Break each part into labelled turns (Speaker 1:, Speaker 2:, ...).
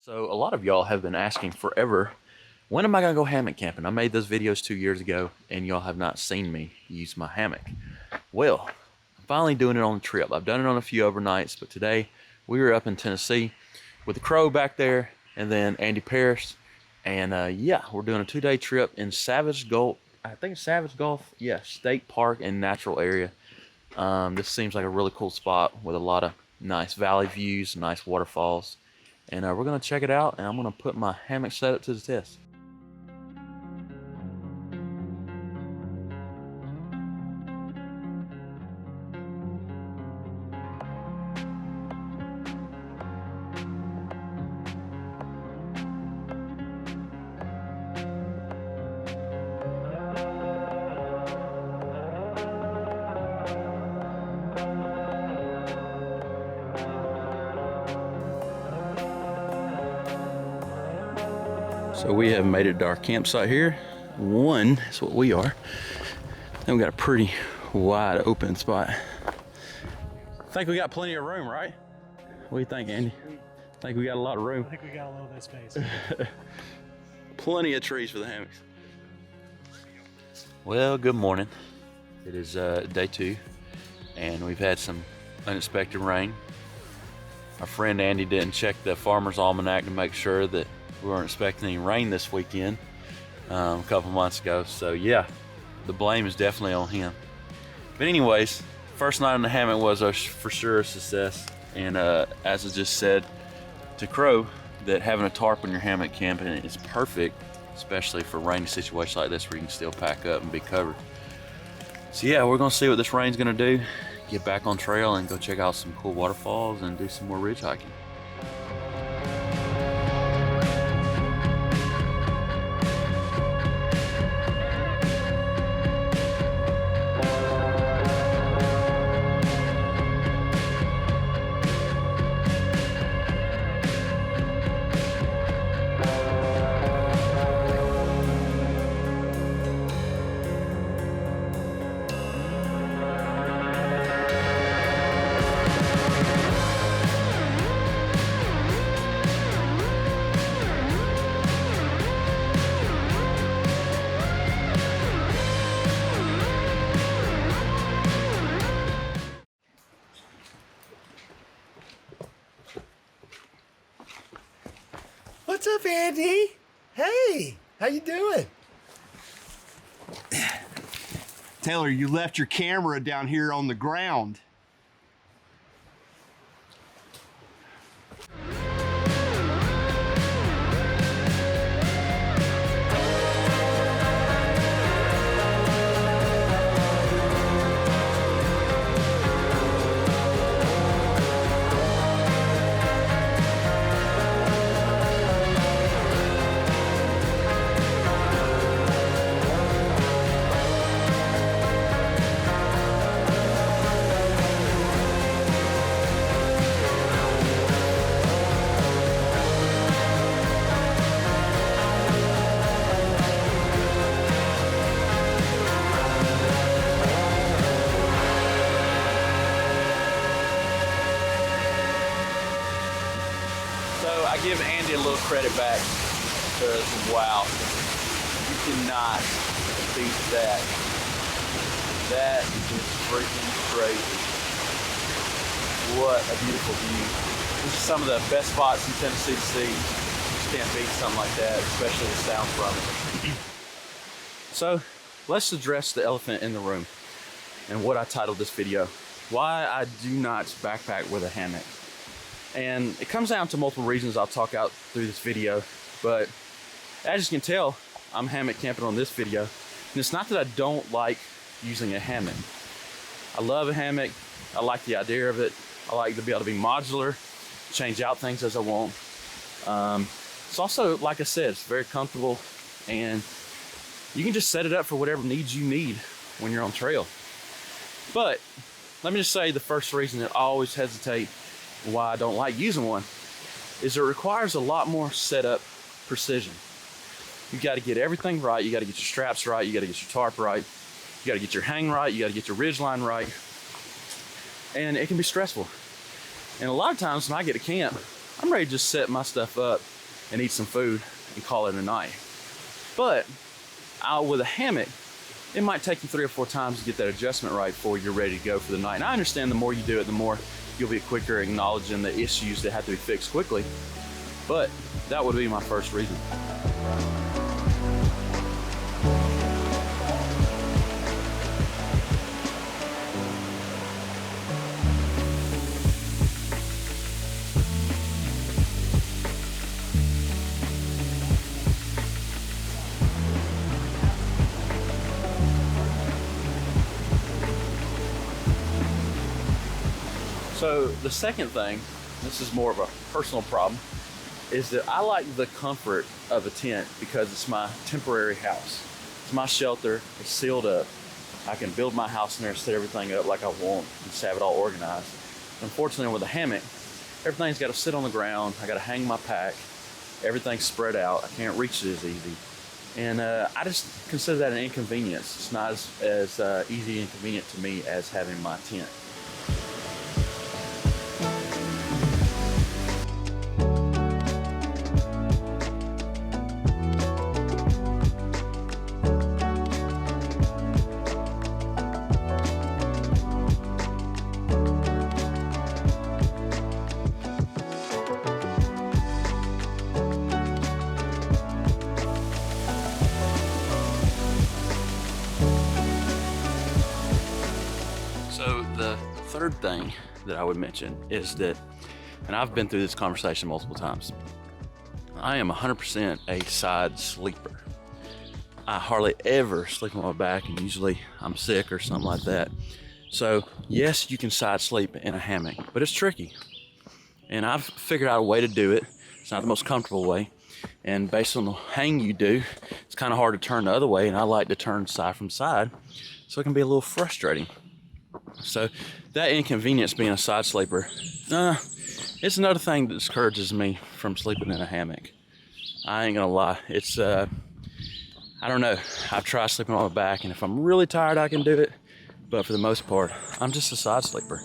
Speaker 1: So a lot of y'all have been asking forever, when am I gonna go hammock camping? I made those videos 2 years ago and y'all have not seen me use my hammock. Well, I'm finally doing it on the trip. I've done it on a few overnights, but today we were up in Tennessee with the Crow back there and then Andy Parrish. And yeah, we're doing a 2-day trip in Savage Gulf. I think it's Savage Gulf, yeah, State Park and Natural Area. This seems like a really cool spot with a lot of nice valley views, nice waterfalls. And we're gonna check it out, and I'm gonna put my hammock setup to the test. So we have made it to our campsite here. One is what we are. And we got a pretty wide open spot. I think we got plenty of room, right? What do you think, Andy? I think we got a lot of room.
Speaker 2: I think we got a little bit of space.
Speaker 1: Plenty of trees for the hammocks. Well, good morning. It is day 2, and we've had some unexpected rain. Our friend Andy didn't check the Farmer's Almanac to make sure that we weren't expecting any rain this weekend a couple months ago. So yeah, the blame is definitely on him. But anyways, first night in the hammock was for sure a success. And as I just said to Crow, that having a tarp on your hammock camping is perfect, especially for rainy situations like this where you can still pack up and be covered. So yeah, we're gonna see what this rain's gonna do, get back on trail and go check out some cool waterfalls and do some more ridge hiking.
Speaker 2: What's up, Andy? Hey, how you doing?
Speaker 3: Taylor, you left your camera down here on the ground.
Speaker 1: I give Andy a little credit back because wow, you cannot beat that. That is just freaking crazy. What a beautiful view. This is some of the best spots in Tennessee to see. You just can't beat something like that, especially the sound from it. So let's address the elephant in the room and what I titled this video, why I do not backpack with a hammock. And it comes down to multiple reasons I'll talk out through this video, but as you can tell, I'm hammock camping on this video. And it's not that I don't like using a hammock. I love a hammock. I like the idea of it. I like to be able to be modular, change out things as I want. It's also, like I said, it's very comfortable and you can just set it up for whatever needs you need when you're on trail. But let me just say the first reason that I always hesitate why I don't like using one is it requires a lot more setup precision. You got to get everything right. You got to get your straps right. You got to get your tarp right. You got to get your hang right. You got to get your ridge line right. And it can be stressful. And a lot of times when I get to camp, I'm ready to just set my stuff up and eat some food and call it a night. But with a hammock, it might take you 3 or 4 times to get that adjustment right before you're ready to go for the night. And I understand the more you do it, the more you'll be quicker acknowledging the issues that have to be fixed quickly. But that would be my first reason. So the second thing, this is more of a personal problem, is that I like the comfort of a tent because it's my temporary house. It's my shelter, it's sealed up. I can build my house in there, set everything up like I want, and just have it all organized. Unfortunately, with a hammock, everything's got to sit on the ground. I got to hang my pack. Everything's spread out. I can't reach it as easy. And I just consider that an inconvenience. It's not as easy and convenient to me as having my tent. So the third thing that I would mention is that, and I've been through this conversation multiple times, I am 100% a side sleeper. I hardly ever sleep on my back, and usually I'm sick or something like that. So yes, you can side sleep in a hammock, but it's tricky. And I've figured out a way to do it. It's not the most comfortable way. And based on the hang you do, it's kind of hard to turn the other way, and I like to turn side from side, so it can be a little frustrating. So that inconvenience being a side sleeper, it's another thing that discourages me from sleeping in a hammock. I ain't gonna lie, it's I don't know, I've tried sleeping on my back, and if I'm really tired I can do it, but for the most part I'm just a side sleeper.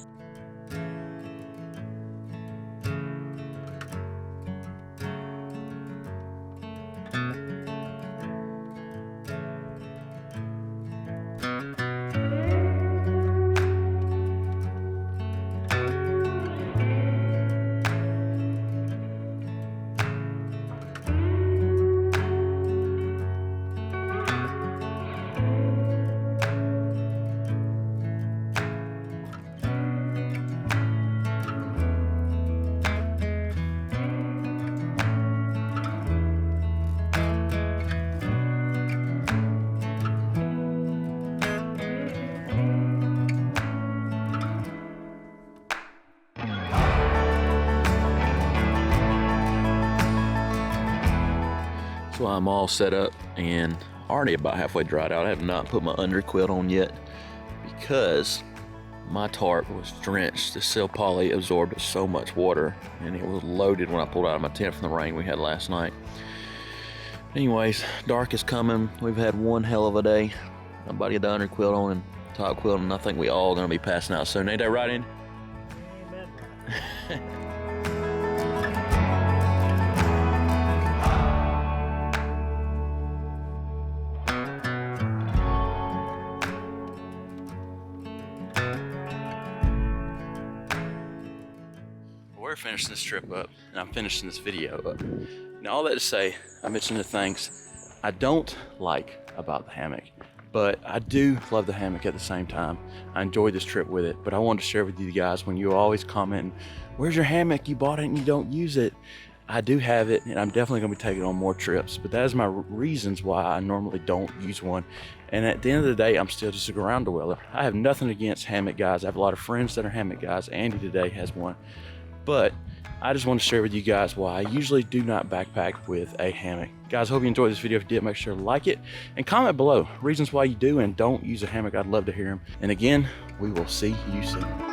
Speaker 1: So I'm all set up and already about halfway dried out. I have not put my underquilt on yet because my tarp was drenched. The Sil Poly absorbed so much water, and it was loaded when I pulled out of my tent from the rain we had last night. Anyways, dark is coming. We've had one hell of a day. Nobody had the underquilt on and top quilt, and I think we all gonna be passing out soon. Ain't that right, Andy? Amen. We're finishing this trip up, and I'm finishing this video up. Now, all that to say, I mentioned the things I don't like about the hammock, but I do love the hammock at the same time. I enjoyed this trip with it, but I wanted to share with you guys when you always comment, where's your hammock? You bought it and you don't use it. I do have it, and I'm definitely gonna be taking on more trips, but that is my reasons why I normally don't use one. And at the end of the day, I'm still just a ground dweller. I have nothing against hammock guys. I have a lot of friends that are hammock guys. Andy today has one. But I just want to share with you guys why I usually do not backpack with a hammock. Guys, hope you enjoyed this video. If you did, make sure to like it and comment below reasons why you do and don't use a hammock. I'd love to hear them. And again, we will see you soon.